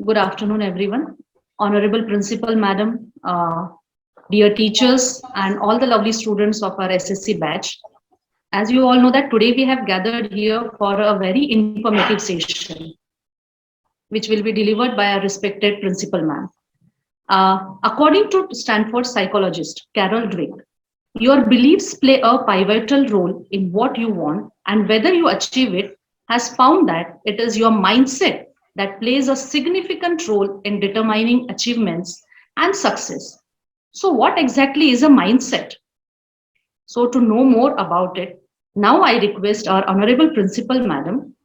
Good afternoon, everyone. Honorable Principal Madam, dear teachers, and all the lovely students of our SSC batch. As you all know that today we have gathered here for a very informative session, which will be delivered by our respected Principal Ma'am. According to Stanford psychologist Carol Dweck, your beliefs play a pivotal role in what you want and whether you achieve it, has found that it is your mindset that plays a significant role in determining achievements and success. So, what exactly is a mindset? So, to know more about it, now I request our Honorable Principal Madam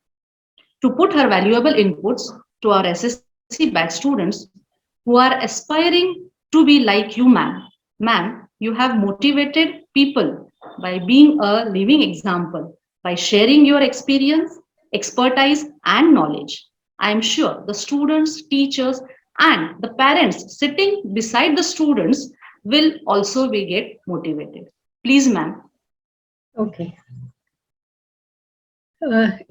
to put her valuable inputs to our SSC batch students who are aspiring to be like you, ma'am. Ma'am, you have motivated people by being a living example, by sharing your experience, expertise, and knowledge. I am sure the students, teachers, and the parents sitting beside the students will also be get motivated. Please, ma'am. Okay.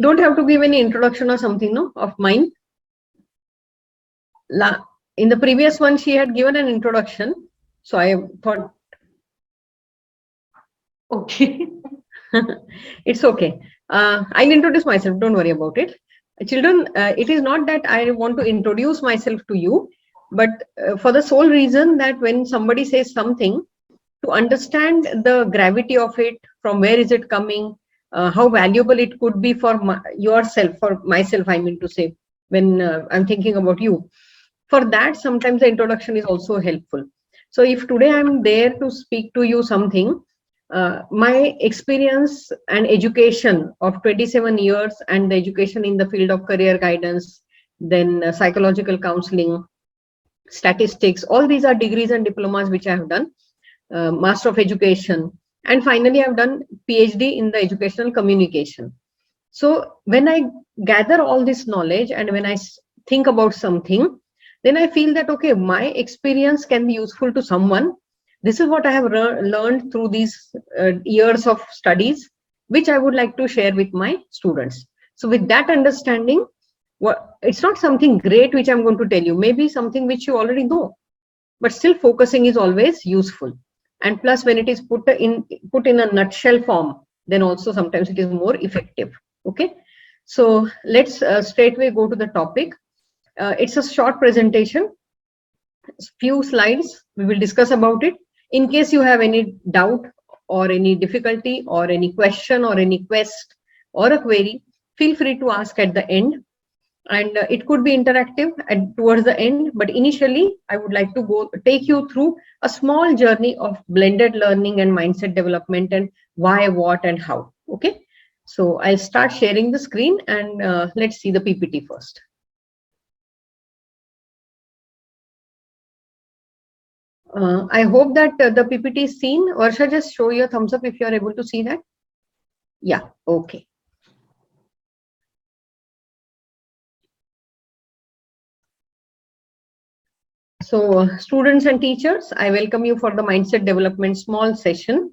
Don't have to give any introduction or something, no, of mine. In the previous one, she had given an introduction. So I thought, Okay. it's okay. I'll introduce myself. Don't worry about it. Children, it is not that I want to introduce myself to you, but for the sole reason that when somebody says something, to understand the gravity of it, from where is it coming, how valuable it could be for yourself, for myself, I mean to say, when I'm thinking about you. For that, sometimes the introduction is also helpful. So if today I'm there to speak to you something, my experience and education of 27 years and the education in the field of career guidance, then psychological counseling, statistics, all these are degrees and diplomas which I have done, Master of Education, and finally I've done PhD in the educational communication. So when I gather all this knowledge and when I think about something, then I feel that, okay, my experience can be useful to someone. This is what I have learned through these years of studies, which I would like to share with my students. So with that understanding, it's not something great which I'm going to tell you, maybe something which you already know, but still focusing is always useful. And plus, when it is put in a nutshell form, then also sometimes it is more effective. Okay, so let's straightway go to the topic. It's a short presentation, few slides. We will discuss about it. In case you have any doubt or any difficulty or any question or any quest or a query, feel free to ask at the end. And it could be interactive towards the end, but initially I would like to take you through a small journey of blended learning and mindset development and why, what, and how. Okay, so I'll start sharing the screen and let's see the PPT first. I hope that the PPT is seen. Varsha, just show your thumbs up if you are able to see that. Yeah, okay. So students and teachers, I welcome you for the mindset development small session.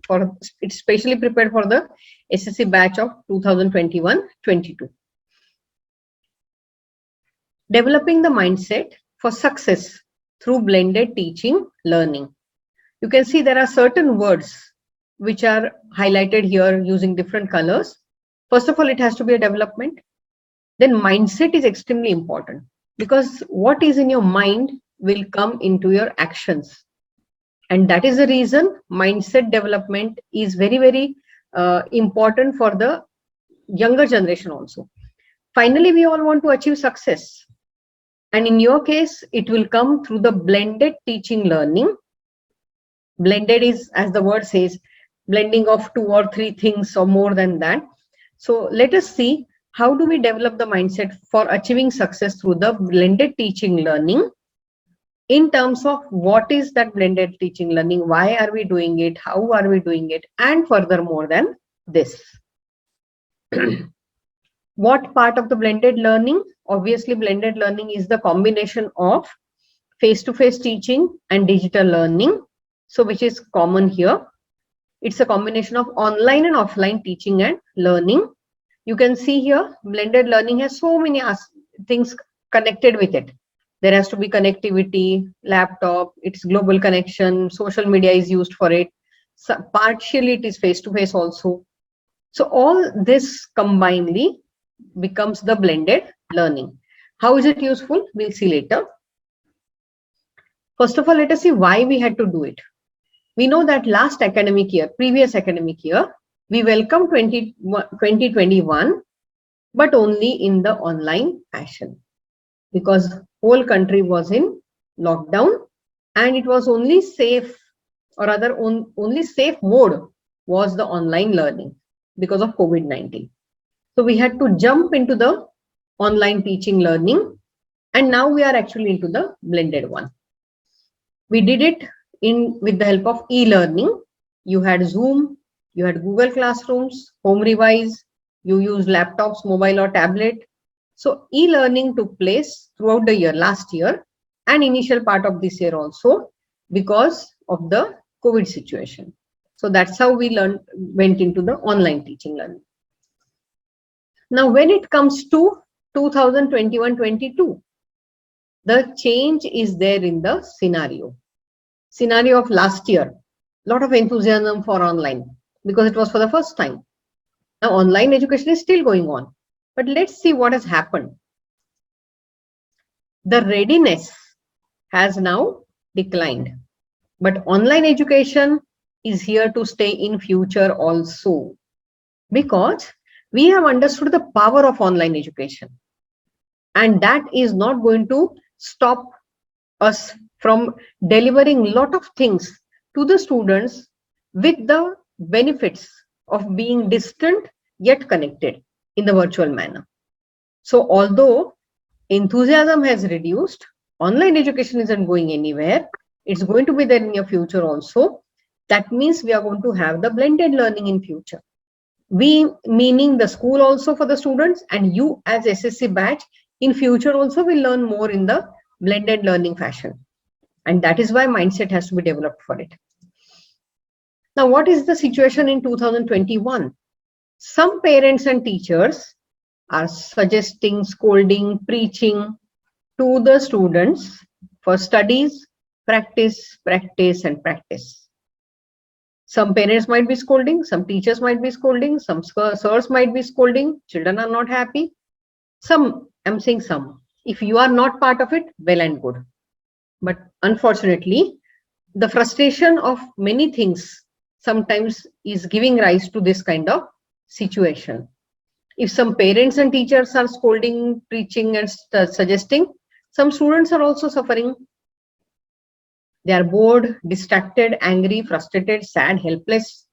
It's specially prepared for the SSC batch of 2021-22. Developing the mindset for success through blended teaching learning. You can see there are certain words which are highlighted here using different colors. First of all, it has to be a development. Then mindset is extremely important, because what is in your mind will come into your actions. And that is the reason mindset development is very, very important for the younger generation also. Finally, we all want to achieve success. And in your case, it will come through the blended teaching learning. Blended is, as the word says, blending of 2 or 3 things or more than that. So let us see, how do we develop the mindset for achieving success through the blended teaching learning? In terms of what is that blended teaching learning, why are we doing it, how are we doing it, and furthermore than this. What part of the blended learning? Obviously, blended learning is the combination of face-to-face teaching and digital learning. So which is common here. It's a combination of online and offline teaching and learning. You can see here, blended learning has so many things connected with it. There has to be connectivity, laptop, it's global connection, social media is used for it. So partially it is face-to-face also. So all this combinedly becomes the blended learning. How is it useful? We'll see later. First of all, let us see why we had to do it. We know that last academic year, previous academic year, we welcomed 2021, but only in the online fashion, because whole country was in lockdown and it was only safe, or rather only safe mode was the online learning because of COVID-19. So we had to jump into the online teaching learning, and now we are actually into the blended one. We did it with the help of e-learning. You had Zoom, you had Google Classrooms, Home Revise, you used laptops, mobile or tablet. So e-learning took place throughout the year, last year, and initial part of this year also, because of the COVID situation. So that's how we went into the online teaching learning. Now, when it comes to 2021-22, the change is there in the scenario of last year. Lot of enthusiasm for online because it was for the first time. Now online education is still going on, but let's see what has happened. The readiness has now declined, but online education is here to stay in future also, because we have understood the power of online education, and that is not going to stop us from delivering a lot of things to the students with the benefits of being distant yet connected in the virtual manner. So although enthusiasm has reduced, online education isn't going anywhere. It's going to be there in your future also. That means we are going to have the blended learning in future. We, meaning the school also for the students, and you as SSC batch in future also will learn more in the blended learning fashion. And that is why mindset has to be developed for it. Now, what is the situation in 2021? Some parents and teachers are suggesting, scolding, preaching to the students for studies, practice, practice, and practice. Some parents might be scolding, some teachers might be scolding, some sirs might be scolding, children are not happy. Some, I'm saying some. If you are not part of it, well and good. But unfortunately, the frustration of many things sometimes is giving rise to this kind of situation. If some parents and teachers are scolding, preaching, and suggesting, some students are also suffering. They are bored, distracted, angry, frustrated, sad, helpless.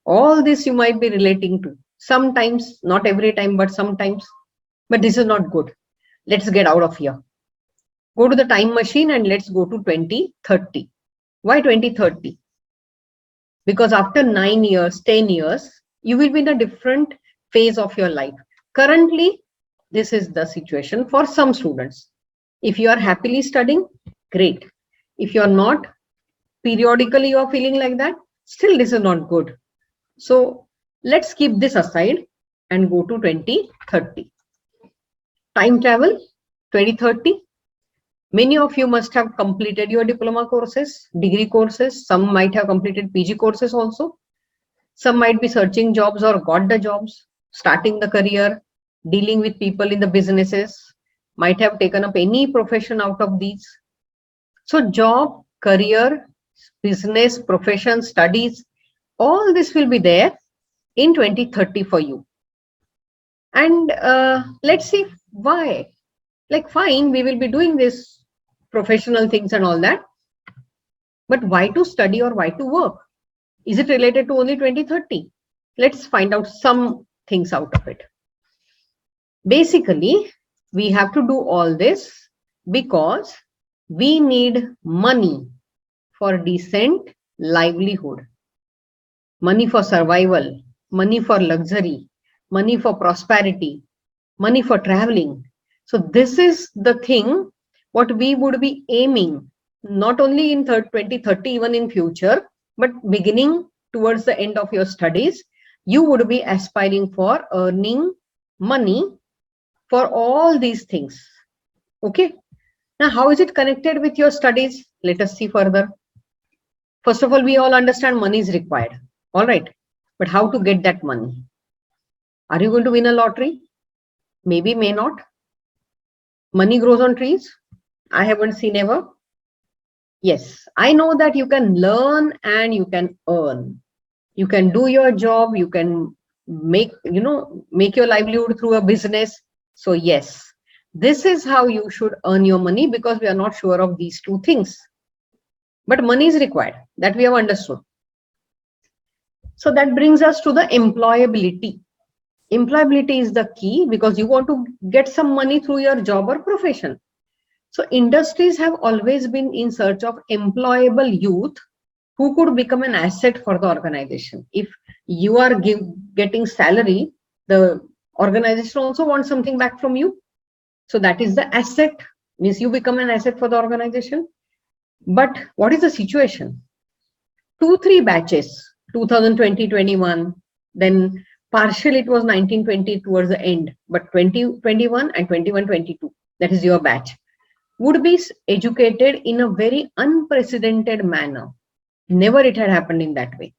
All this you might be relating to. Sometimes, not every time, but sometimes. But this is not good. Let's get out of here. Go to the time machine and let's go to 2030. Why 2030? Because after 9 years, 10 years, you will be in a different phase of your life. Currently, this is the situation for some students. If you are happily studying, great. If you are not, periodically you are feeling like that, still this is not good. So let's keep this aside and go to 2030. Time travel, 2030. Many of you must have completed your diploma courses, degree courses. Some might have completed PG courses also. Some might be searching jobs or got the jobs, starting the career, dealing with people in the businesses, might have taken up any profession out of these. So job, career, business, profession, studies, all this will be there in 2030 for you. And let's see why. Like, fine, we will be doing this professional things and all that, but why to study or why to work? Is it related to only 2030? Let's find out some things out of it. Basically, we have to do all this because we need money for decent livelihood, money for survival, money for luxury, money for prosperity, money for traveling. So this is the thing what we would be aiming, not only in 2030, even in future, but beginning towards the end of your studies, you would be aspiring for earning money for all these things. Okay. Now, how is it connected with your studies? Let us see further. First of all, we all understand money is required. All right. But how to get that money? Are you going to win a lottery? Maybe, may not. Money grows on trees. I haven't seen ever. Yes, I know that you can learn and you can earn. You can do your job. You can make your livelihood through a business. So yes, this is how you should earn your money, because we are not sure of these two things. But money is required, that we have understood. So that brings us to the employability. Employability is the key, because you want to get some money through your job or profession. So industries have always been in search of employable youth who could become an asset for the organization. If you are getting salary, the organization also wants something back from you. So that is the asset, means you become an asset for the organization. But what is the situation? 2-3 batches, 2020-21, then partially it was 1920 towards the end, but 2021 and 21-22, that is your batch, would be educated in a very unprecedented manner. Never it had happened in that way.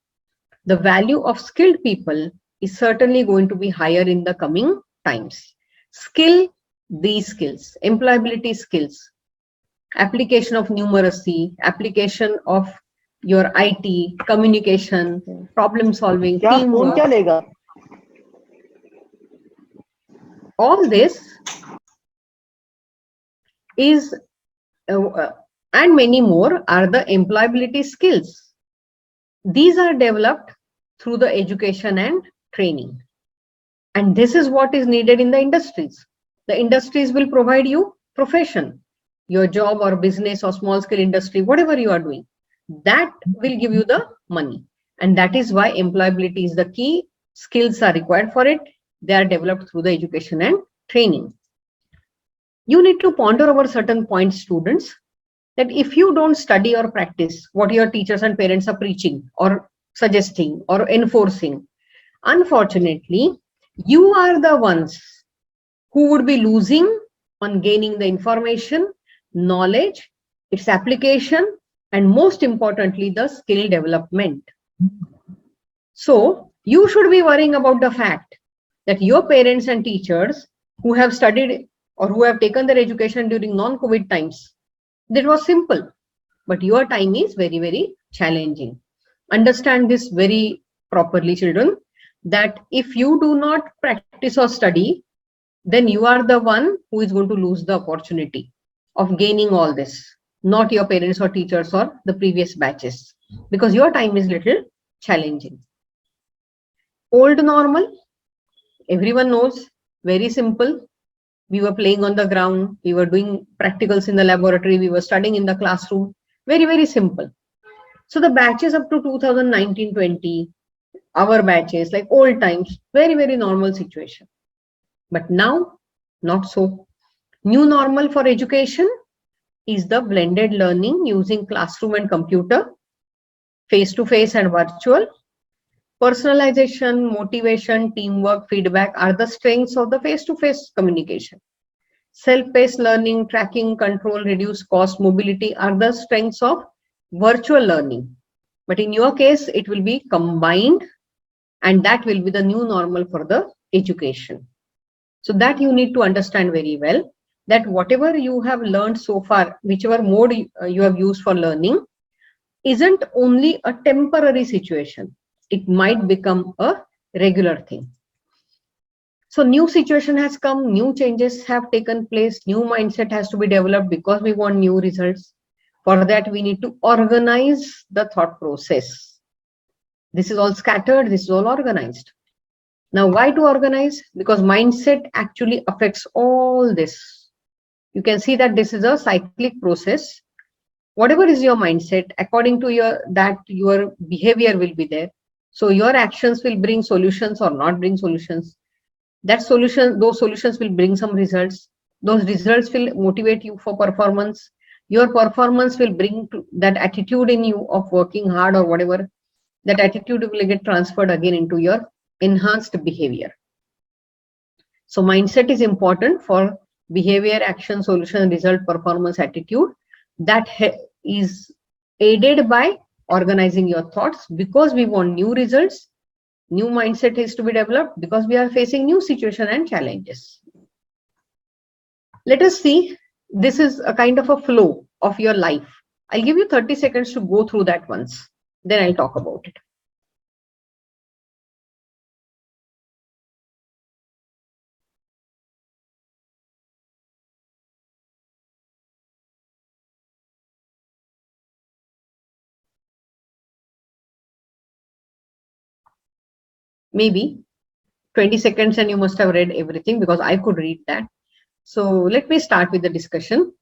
The value of skilled people is certainly going to be higher in the coming times. These skills, employability skills, application of numeracy, application of your IT, communication, problem solving, teamwork. All this is and many more are the employability skills. These are developed through the education and training. And this is what is needed in the industries. The industries will provide you profession, your job or business or small scale industry, whatever you are doing, that will give you the money. And that is why employability is the key. Skills are required for it. They are developed through the education and training. You need to ponder over certain points, students, that if you don't study or practice what your teachers and parents are preaching or suggesting or enforcing, unfortunately, you are the ones who would be losing on gaining the information, knowledge, its application, and most importantly, the skill development. So you should be worrying about the fact that your parents and teachers who have studied or who have taken their education during non-COVID times, that was simple, but your time is very, very challenging. Understand this very properly, children, that if you do not practice or study, then you are the one who is going to lose the opportunity of gaining all this, not your parents or teachers or the previous batches, because your time is little challenging. Old normal, everyone knows, very simple. We were playing on the ground, we were doing practicals in the laboratory, we were studying in the classroom, very, very simple. So the batches up to 2019-20, our batches, like old times, very, very normal situation. But now, not so. New normal for education is the blended learning using classroom and computer, face-to-face and virtual. Personalization, motivation, teamwork, feedback are the strengths of the face-to-face communication. Self-paced learning, tracking, control, reduce cost, mobility are the strengths of virtual learning. But in your case, it will be combined, and that will be the new normal for the education. So that you need to understand very well, that whatever you have learned so far, whichever mode you have used for learning, isn't only a temporary situation. It might become a regular thing. So new situation has come, new changes have taken place, new mindset has to be developed because we want new results. For that, we need to organize the thought process. This is all scattered, this is all organized. Now, why to organize? Because mindset actually affects all this. You can see that this is a cyclic process. Whatever is your mindset, according to your behavior will be there. So your actions will bring solutions or not bring solutions. Those solutions will bring some results. Those results will motivate you for performance. Your performance will bring that attitude in you of working hard or whatever. That attitude will get transferred again into your enhanced behavior. So mindset is important for behavior, action, solution, result, performance, attitude, that is aided by organizing your thoughts, because we want new results. New mindset is to be developed because we are facing new situation and challenges. Let us see, this is a kind of a flow of your life. I'll give you 30 seconds to go through that once, then I'll talk about it. Maybe 20 seconds and you must have read everything, because I could read that. So let me start with the discussion.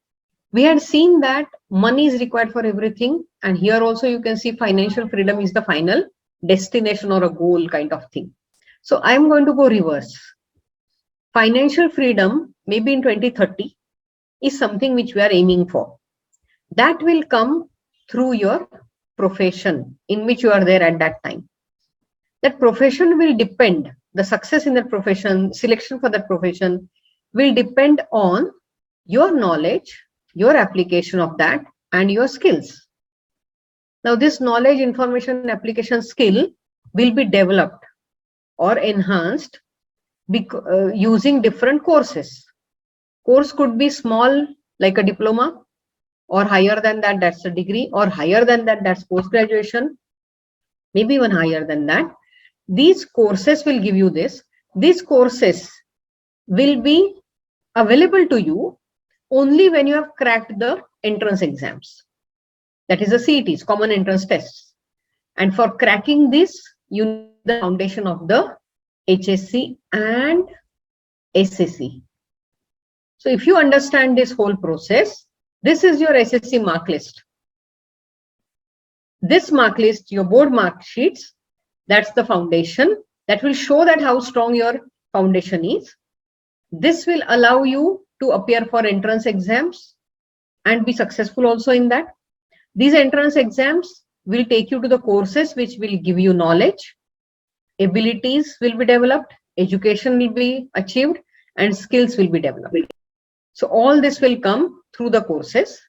We had seen that money is required for everything. And here also you can see financial freedom is the final destination or a goal kind of thing. So I'm going to go reverse. Financial freedom, maybe in 2030, is something which we are aiming for. That will come through your profession in which you are there at that time. That profession will depend, the success in that profession, selection for that profession will depend on your knowledge, your application of that, and your skills. Now, this knowledge, information, application skill will be developed or enhanced using different courses. Course could be small, like a diploma, or higher than that, that's a degree, or higher than that, that's post-graduation, maybe even higher than that. These courses will give you this. These courses will be available to you only when you have cracked the entrance exams. That is the CETs, common entrance tests. And for cracking this, you need the foundation of the HSC and SSC. So if you understand this whole process, this is your SSC mark list. This mark list, your board mark sheets, that's the foundation that will show that how strong your foundation is. This will allow you to appear for entrance exams and be successful also in that. These entrance exams will take you to the courses which will give you knowledge, abilities will be developed, education will be achieved, and skills will be developed. So all this will come through the courses.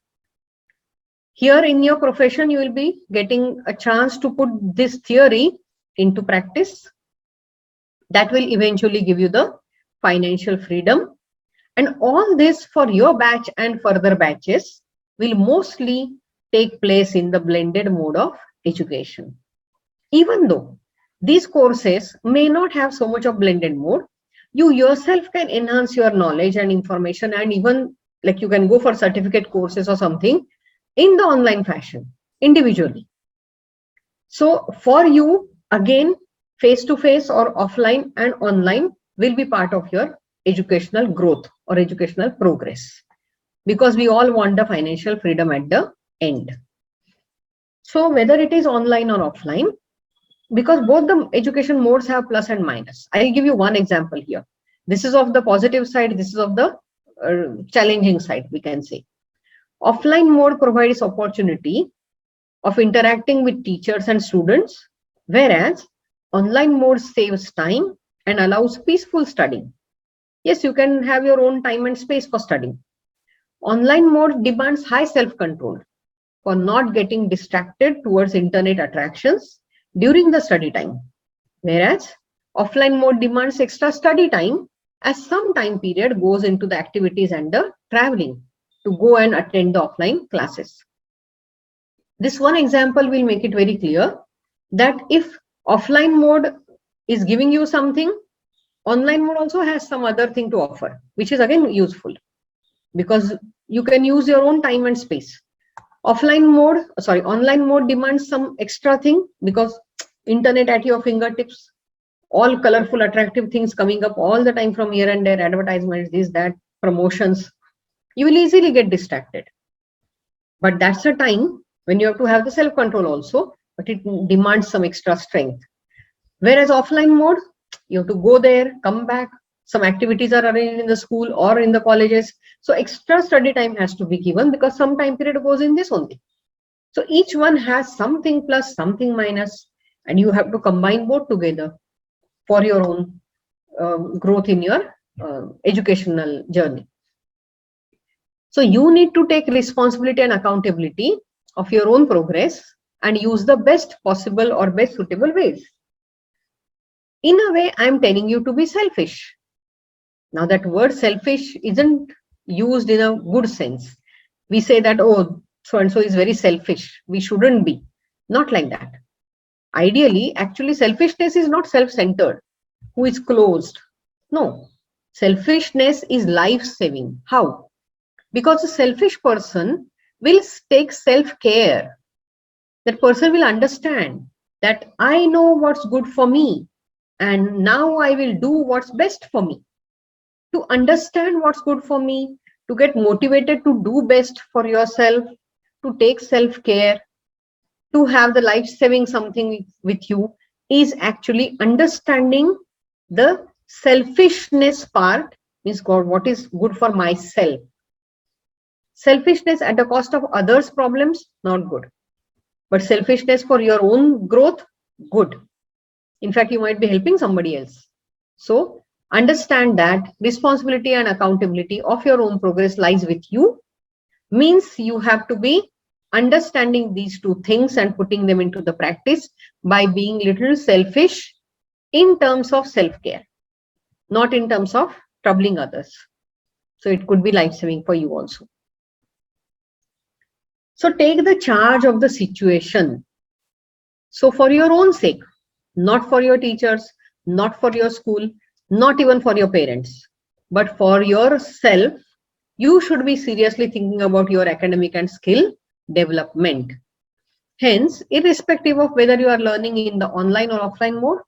Here in your profession, you will be getting a chance to put this theory into practice. That will eventually give you the financial freedom. And all this for your batch and further batches will mostly take place in the blended mode of education. Even though these courses may not have so much of blended mode, you yourself can enhance your knowledge and information, and even like you can go for certificate courses or something in the online fashion individually. So for you, again, face-to-face or offline and online will be part of your educational growth or educational progress, because we all want the financial freedom at the end. So whether it is online or offline, because both the education modes have plus and minus. I'll give you one example here. This is of the positive side, this is of the challenging side, we can say. Offline mode provides opportunity of interacting with teachers and students, whereas online mode saves time and allows peaceful studying. Yes, you can have your own time and space for studying. Online mode demands high self-control for not getting distracted towards internet attractions during the study time, whereas offline mode demands extra study time, as some time period goes into the activities and the traveling to go and attend the offline classes. This one example will make it very clear that if offline mode is giving you something, online mode also has some other thing to offer, which is again useful, because you can use your own time and space. Online mode demands some extra thing, because internet at your fingertips, all colorful, attractive things coming up all the time from here and there, advertisements, this, that, promotions. You will easily get distracted. But that's a time when you have to have the self-control also, but it demands some extra strength. Whereas offline mode, you have to go there, come back. Some activities are arranged in the school or in the colleges. So extra study time has to be given, because some time period goes in this only. So each one has something plus, something minus, and you have to combine both together for your own growth in your educational journey. So you need to take responsibility and accountability of your own progress and use the best possible or best suitable ways. In a way, I'm telling you to be selfish. Now that word selfish isn't used in a good sense. We say that, oh, so-and-so is very selfish. We shouldn't be. Not like that. Ideally, actually, selfishness is not self-centered, who is closed. No, selfishness is life-saving. How? Because a selfish person will take self-care. That person will understand that I know what's good for me, and now I will do what's best for me. To understand what's good for me, to get motivated to do best for yourself, to take self-care, to have the life-saving something with you is actually understanding the selfishness part, means God, what is good for myself. Selfishness at the cost of others' problems, not good. But selfishness for your own growth, good. In fact, you might be helping somebody else. So understand that responsibility and accountability of your own progress lies with you, means you have to be understanding these two things and putting them into the practice by being little selfish in terms of self-care, not in terms of troubling others. So it could be life-saving for you also. So take the charge of the situation. So for your own sake, not for your teachers, not for your school, not even for your parents, but for yourself, you should be seriously thinking about your academic and skill development. Hence, irrespective of whether you are learning in the online or offline mode,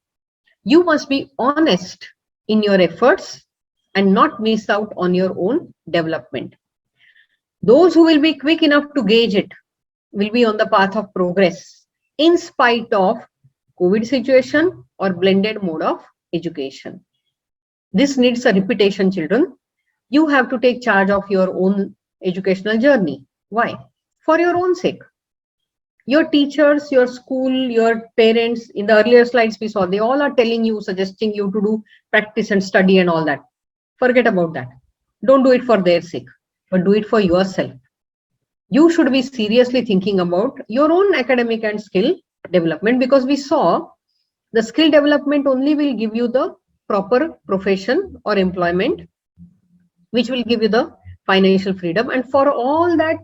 you must be honest in your efforts and not miss out on your own development. Those who will be quick enough to gauge it will be on the path of progress in spite of COVID situation or blended mode of education. This needs a repetition, children. You have to take charge of your own educational journey. Why? For your own sake. Your teachers, your school, your parents, in the earlier slides we saw, they all are telling you, suggesting you to do practice and study and all that. Forget about that. Don't do it for their sake, but do it for yourself. You should be seriously thinking about your own academic and skill development, because we saw the skill development only will give you the proper profession or employment, which will give you the financial freedom. And for all that,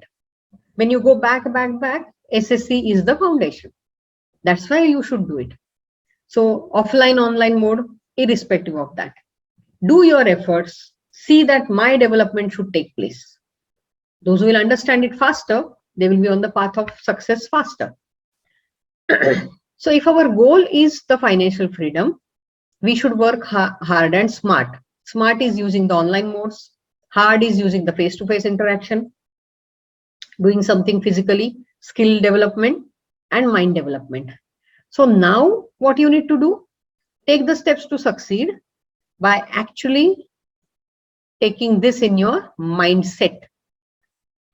when you go back, SSC is the foundation. That's why you should do it. So offline, online mode, irrespective of that, do your efforts, see that my development should take place. Those who will understand it faster, they will be on the path of success faster. So if our goal is the financial freedom, we should work hard and smart. Smart is using the online modes. Hard is using the face-to-face interaction, doing something physically, skill development and mind development. So now what you need to do, take the steps to succeed by actually taking this in your mindset.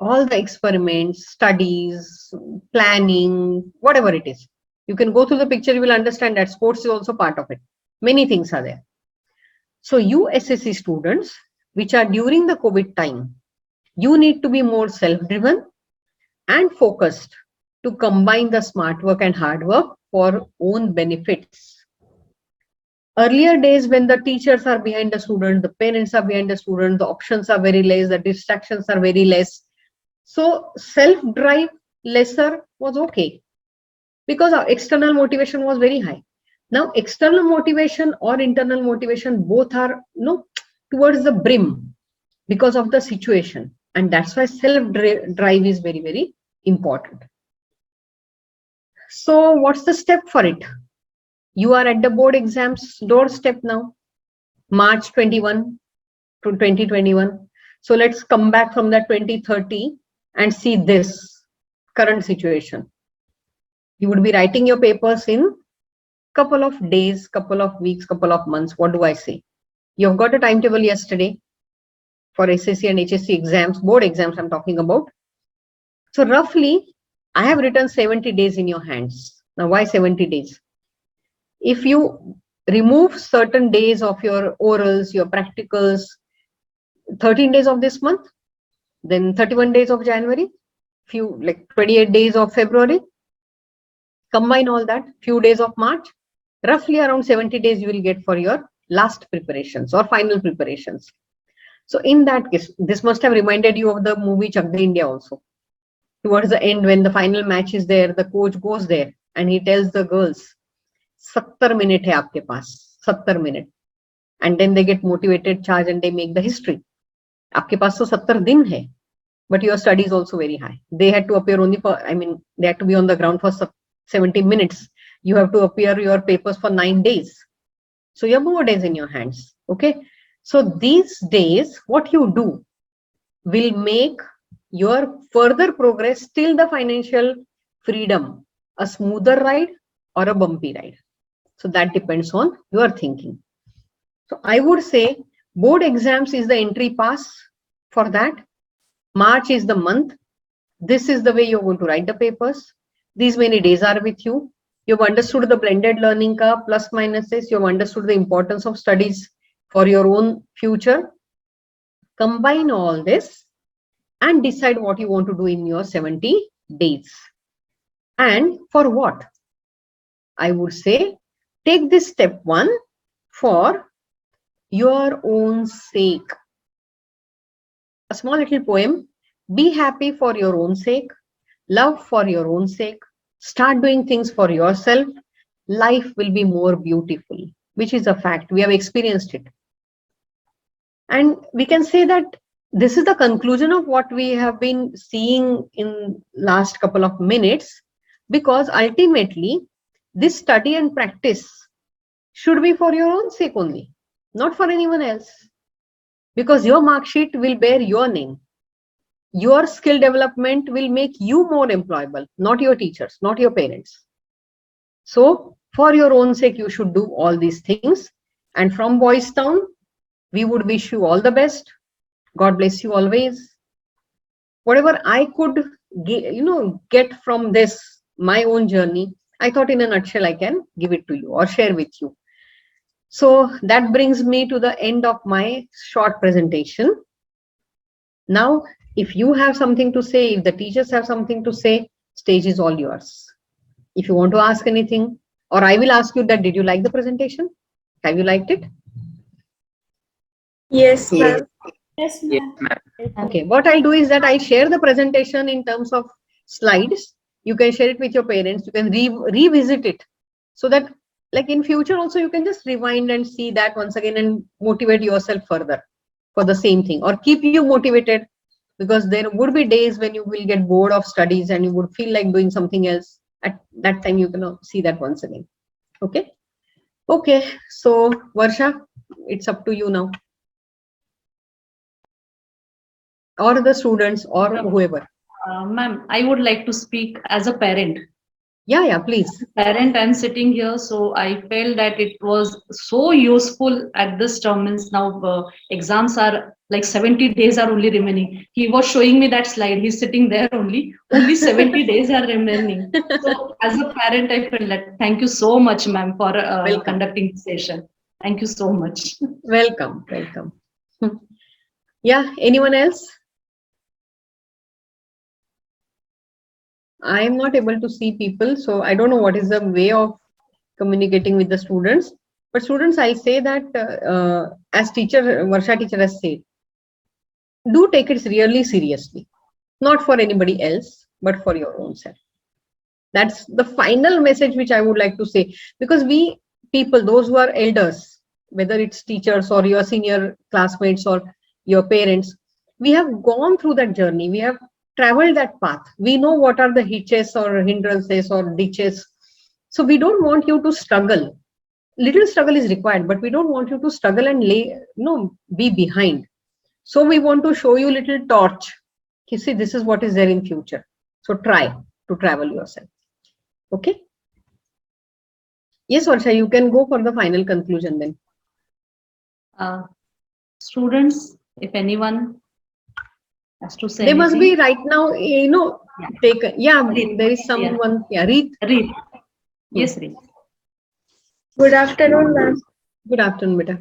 All the experiments, studies, planning, whatever it is. You can go through the picture, you will understand that sports is also part of it. Many things are there. So you SSC students, which are during the COVID time, you need to be more self-driven and focused to combine the smart work and hard work for own benefits. Earlier days, when the teachers are behind the student, the parents are behind the student, the options are very less, the distractions are very less. So self-drive lesser was okay, because our external motivation was very high. Now external motivation or internal motivation, both are towards the brim because of the situation. And that's why self-drive is very, very important. So what's the step for it? You are at the board exams doorstep now, March 21 to 2021. So let's come back from that 2030 and see this current situation. You would be writing your papers in couple of days, couple of weeks, couple of months. What do I say? You've got a timetable yesterday for SSC and HSC exams, board exams I'm talking about. So roughly, I have written 70 days in your hands. Now, why 70 days? If you remove certain days of your orals, your practicals, 13 days of this month, then 31 days of January, few like 28 days of February, combine all that, few days of March, roughly around 70 days you will get for your last preparations or final preparations. So in that case, this must have reminded you of the movie Chak De India also. Towards the end, when the final match is there, the coach goes there and he tells the girls, 70 minutes hai aapke paas, 70 minutes. And then they get motivated, charge, and they make the history. Aapke paas to 70 din hai, but your study is also very high. They had to appear only for, they had to be on the ground for 70 minutes. You have to appear your papers for 9 days. So you have more days in your hands. Okay. So these days, what you do will make your further progress till the financial freedom a smoother ride or a bumpy ride. So that depends on your thinking. So I would say board exams is the entry pass for that. March is the month. This is the way you're going to write the papers. These many days are with you. You've understood the blended learning ka plus minuses. You've understood the importance of studies for your own future. Combine all this and decide what you want to do in your 70 days. And for what? I would say take this step 1 for your own sake. A small little poem. Be happy for your own sake. Love for your own sake. Start doing things for yourself. Life will be more beautiful, which is a fact. We have experienced it. And we can say that this is the conclusion of what we have been seeing in last couple of minutes, because ultimately this study and practice should be for your own sake only, not for anyone else, because your mark sheet will bear your name. Your skill development will make you more employable, not your teachers, not your parents. So for your own sake, you should do all these things. And from Boys Town, we would wish you all the best. God bless you always. Whatever I could get from this, my own journey, I thought in a nutshell I can give it to you or share with you. So that brings me to the end of my short presentation. Now, if you have something to say, if the teachers have something to say, stage is all yours. If you want to ask anything, or I will ask you that, did you like the presentation? Have you liked it? Yes, ma'am. Yes, Yes, ma'am. Okay, what I'll do is that I'll share the presentation in terms of slides. You can share it with your parents. You can revisit it so that like in future also you can just rewind and see that once again and motivate yourself further for the same thing, or keep you motivated, because there would be days when you will get bored of studies and you would feel like doing something else. At that time you can see that once again. Okay. Okay. So Varsha, it's up to you now. Or the students or whoever. Ma'am, I would like to speak as a parent. Yeah, please. Parent, I'm sitting here, so I felt that it was so useful at this term. Means now exams are like 70 days are only remaining. He was showing me that slide. He's sitting there only 70 days are remaining. So as a parent, I felt that thank you so much, ma'am, for conducting the session. Thank you so much. Welcome. Yeah, anyone else? I am not able to see people, so I don't know what is the way of communicating with the students. But students, I say that as Varsha teacher has said, do take it really seriously, not for anybody else, but for your own self. That's the final message which I would like to say, because we people, those who are elders, whether it's teachers or your senior classmates or your parents, we have gone through that journey. We have traveled that path. We know what are the hitches or hindrances or ditches. So we don't want you to struggle. Little struggle is required, but we don't want you to struggle and be behind. So we want to show you little torch. You see, this is what is there in future. So try to travel yourself. Okay. Yes, Varsha, you can go for the final conclusion then. Students, if anyone has to say they anything. Must be right now, take, there is someone, read. Yes, read. Good afternoon, ma'am. Good afternoon, beta.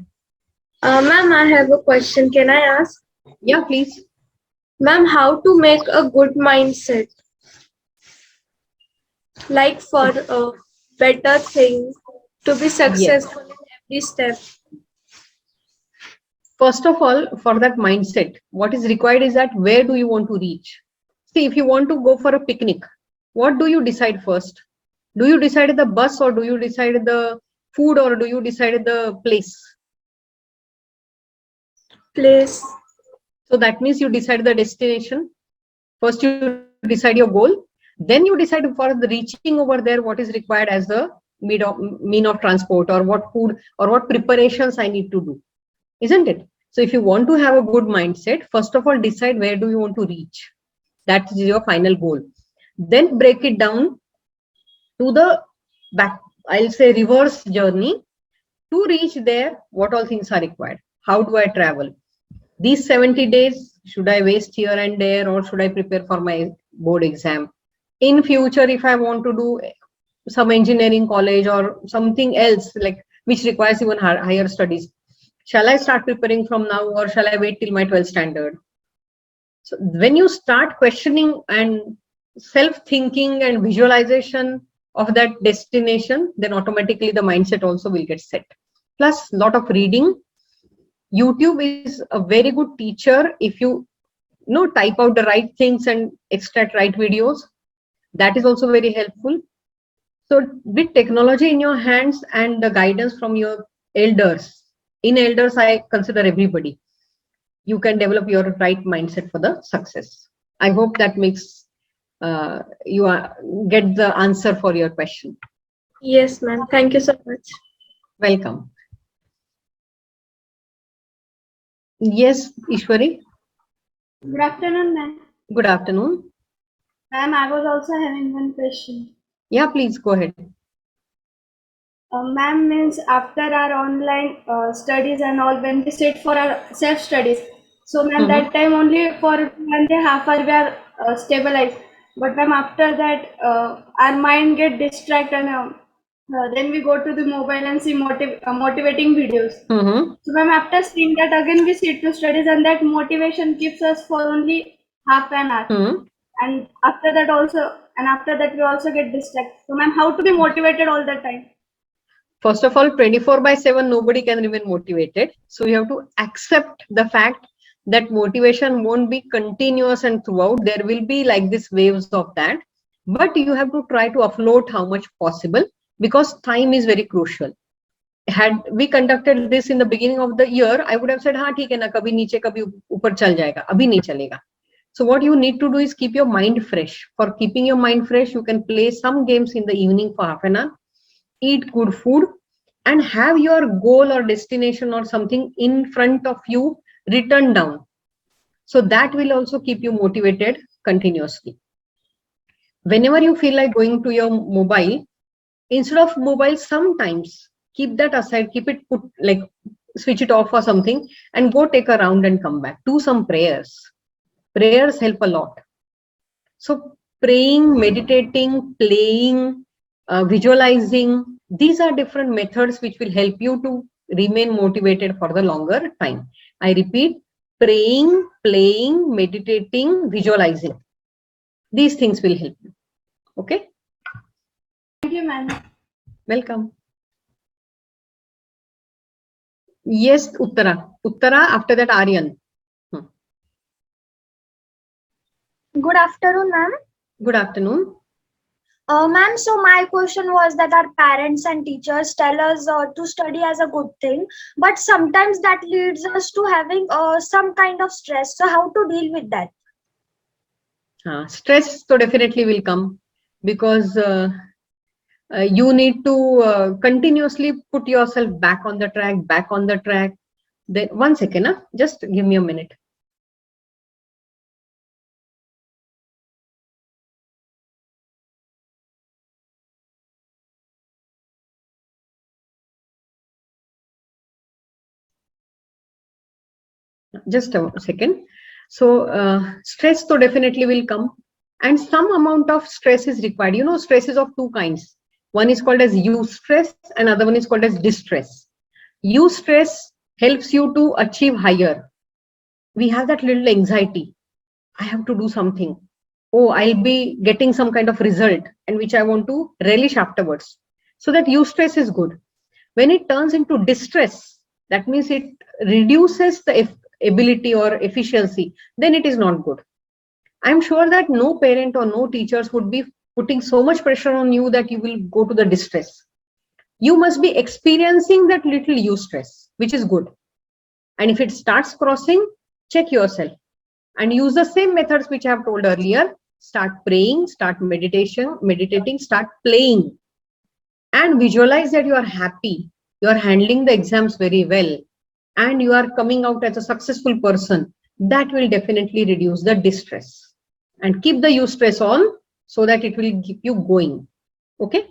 Ma'am, I have a question. Can I ask? Yeah, please. Ma'am, how to make a good mindset? Like for a better thing to be Yes. successful in every step. First of all, for that mindset, what is required is that where do you want to reach? See, if you want to go for a picnic, what do you decide first? Do you decide the bus, or do you decide the food, or do you decide the place? Place. So that means you decide the destination. First, you decide your goal. Then you decide for the reaching over there what is required as the mean of transport, or what food or what preparations I need to do, isn't it? So if you want to have a good mindset, first of all, decide where do you want to reach. That is your final goal. Then break it down to the back, I'll say reverse journey. To reach there, what all things are required? How do I travel? These 70 days, should I waste here and there, or should I prepare for my board exam? In future, if I want to do some engineering college or something else, like which requires even higher studies, shall I start preparing from now, or shall I wait till my 12th standard? So when you start questioning and self-thinking and visualization of that destination, then automatically the mindset also will get set. Plus, lot of reading. YouTube is a very good teacher if you know type out the right things and extract right videos. That is also very helpful. So with technology in your hands and the guidance from your elders, in elders I consider everybody, you can develop your right mindset for the success. I hope that makes you get the answer for your question. Yes, ma'am. Thank you so much. Welcome. Yes, Ishwari. Good afternoon, ma'am. Good afternoon. Ma'am, I was also having one question. Yeah, please go ahead. Ma'am, means after our online studies and all, when we sit for our self-studies, so ma'am, that time only for 1.5 hours we are stabilized. But ma'am, after that, our mind get distracted, and then we go to the mobile and see motivating videos. So ma'am, after seeing that, again we sit to studies, and that motivation keeps us for only half an hour. And after that we also get distracted. So ma'am, how to be motivated all the time? First of all, 24/7, nobody can remain motivated. So you have to accept the fact that motivation won't be continuous and throughout. There will be like this waves of that. But you have to try to afloat how much possible, because time is very crucial. Had we conducted this in the beginning of the year, I would have said, "Ha, theek hai na, kabhi niche, kabhi upar chal jayega, abhi nahi chalega." So what you need to do is keep your mind fresh. For keeping your mind fresh, you can play some games in the evening for half an hour, eat good food, and have your goal or destination or something in front of you written down. So that will also keep you motivated continuously. Whenever you feel like going to your mobile, instead of mobile, sometimes keep that aside, keep it put, like switch it off or something, and go take a round and come back. Do some prayers. Prayers help a lot. So praying, meditating, playing, visualizing, these are different methods which will help you to remain motivated for the longer time. I repeat, praying, playing, meditating, visualizing. These things will help you. Okay? Thank you, ma'am. Welcome. Yes, Uttara. Uttara, after that, Aryan. Good afternoon, ma'am. Good afternoon. Ma'am, so my question was that our parents and teachers tell us to study as a good thing, but sometimes that leads us to having some kind of stress. So how to deal with that? Stress so definitely will come, because you need to continuously put yourself back on the track. Then one second, just give me a minute. Just a second. So stress so definitely will come, and some amount of stress is required. You know, stress is of two kinds. One is called as eustress, and another one is called as distress. Eustress helps you to achieve higher. We have that little anxiety. I have to do something. Oh, I'll be getting some kind of result and which I want to relish afterwards. So that eustress is good. When it turns into distress, that means it reduces the ability or efficiency, then it is not good. I'm sure that no parent or no teachers would be putting so much pressure on you that you will go to the distress. You must be experiencing that little eustress, which is good. And if it starts crossing, check yourself and use the same methods which I have told earlier. Start praying, start meditating, start playing, and visualize that you are happy, you are handling the exams very well, and you are coming out as a successful person. That will definitely reduce the distress. And keep the eustress on so that it will keep you going. Okay?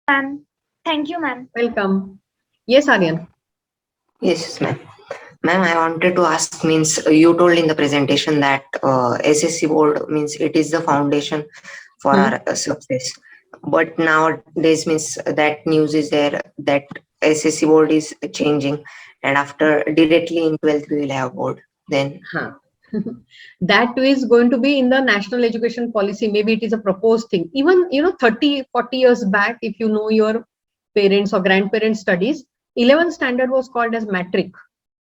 Ma'am. Thank you, ma'am. Welcome. Yes, Aryan. Yes, ma'am. Ma'am, I wanted to ask, means you told in the presentation that SSC board means it is the foundation for our success. But nowadays means that news is there that SSC board is changing, and after directly in 12th we will have board. Then That is going to be in the national education policy. Maybe it is a proposed thing. Even 30, 40 years back, if you know your parents or grandparents studies, 11th standard was called as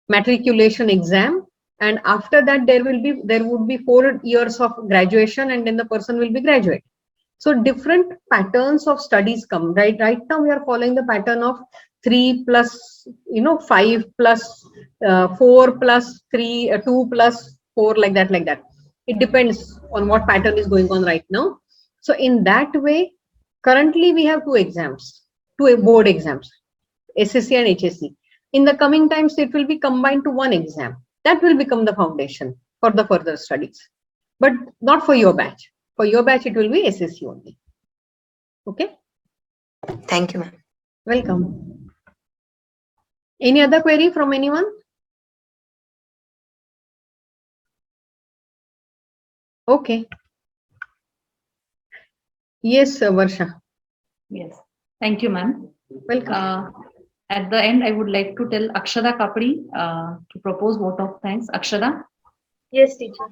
matriculation exam, and after that there would be 4 years of graduation, and then the person will be graduate. So different patterns of studies come. Right now we are following the pattern of 3 plus 5 plus 4 plus 3 2 plus 4, like that. It depends on what pattern is going on right now. So in that way, currently we have 2 exams, 2 board exams, SSC and HSC. In the coming times, it will be combined to 1 exam. That will become the foundation for the further studies, but not for your batch. For your batch, it will be SSC only. Okay? thank you, ma'am. Welcome. Any other query from anyone? Okay. Yes, Varsha. Yes. Thank you, ma'am. Welcome. At the end, I would like to tell Akshada Kapadi to propose vote of thanks. Akshada. Yes, teacher.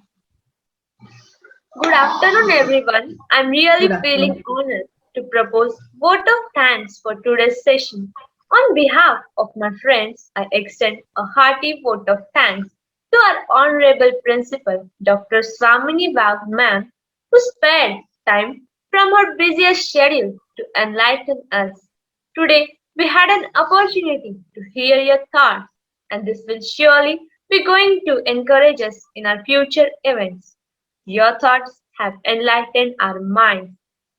Good afternoon, everyone. I'm really Good afternoon. feeling honored to propose vote of thanks for today's session. On behalf of my friends, I extend a hearty vote of thanks to our Honorable Principal, Dr. Swamini Bag Ma'am, who spared time from her busiest schedule to enlighten us. Today, we had an opportunity to hear your thoughts, and this will surely be going to encourage us in our future events. Your thoughts have enlightened our minds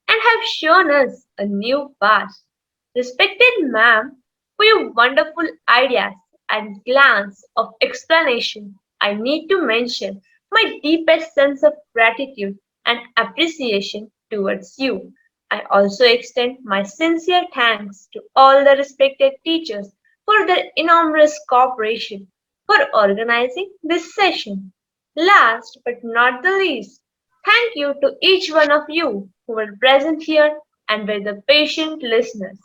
and have shown us a new path. Respected ma'am, for your wonderful ideas and glance of explanation, I need to mention my deepest sense of gratitude and appreciation towards you. I also extend my sincere thanks to all the respected teachers for their enormous cooperation for organizing this session. Last but not the least, thank you to each one of you who were present here and were the patient listeners.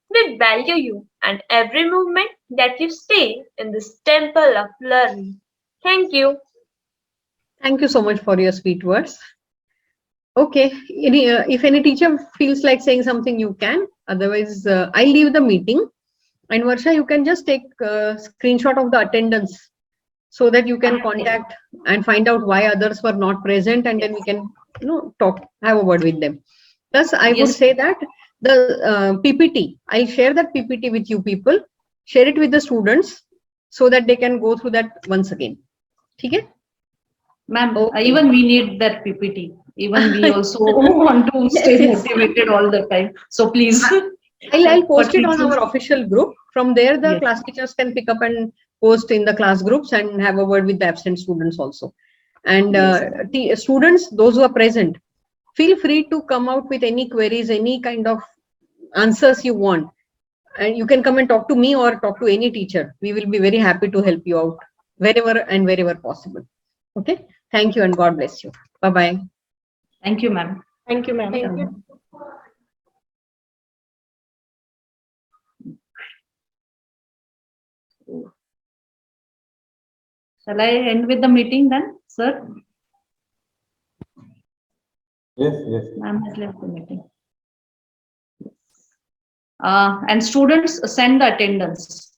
We value you and every movement that you stay in this temple of learning. Thank you. Thank you so much for your sweet words. Okay. If any teacher feels like saying something, you can. Otherwise, I leave the meeting. And Varsha, you can just take a screenshot of the attendance so that you can contact and find out why others were not present, and then we can have a word with them. Plus, I would Yes. say that the PPT, I'll share that PPT with you people, share it with the students so that they can go through that once again. Okay? Ma'am, Okay. even we need that PPT. Even we also want to stay Yes. motivated all the time. So please. I'll post For it on teachers. our official group. From there, the Yes. class teachers can pick up and post in the class groups and have a word with the absent students also. And students, those who are present, feel free to come out with any queries, any kind of answers you want. And you can come and talk to me or talk to any teacher. We will be very happy to help you out wherever possible. Okay. Thank you and God bless you. Bye-bye. Thank you, ma'am. Thank you, ma'am. Thank you. Shall I end with the meeting then, sir? Yes, yes. Ma'am has left the meeting. And students send the attendance.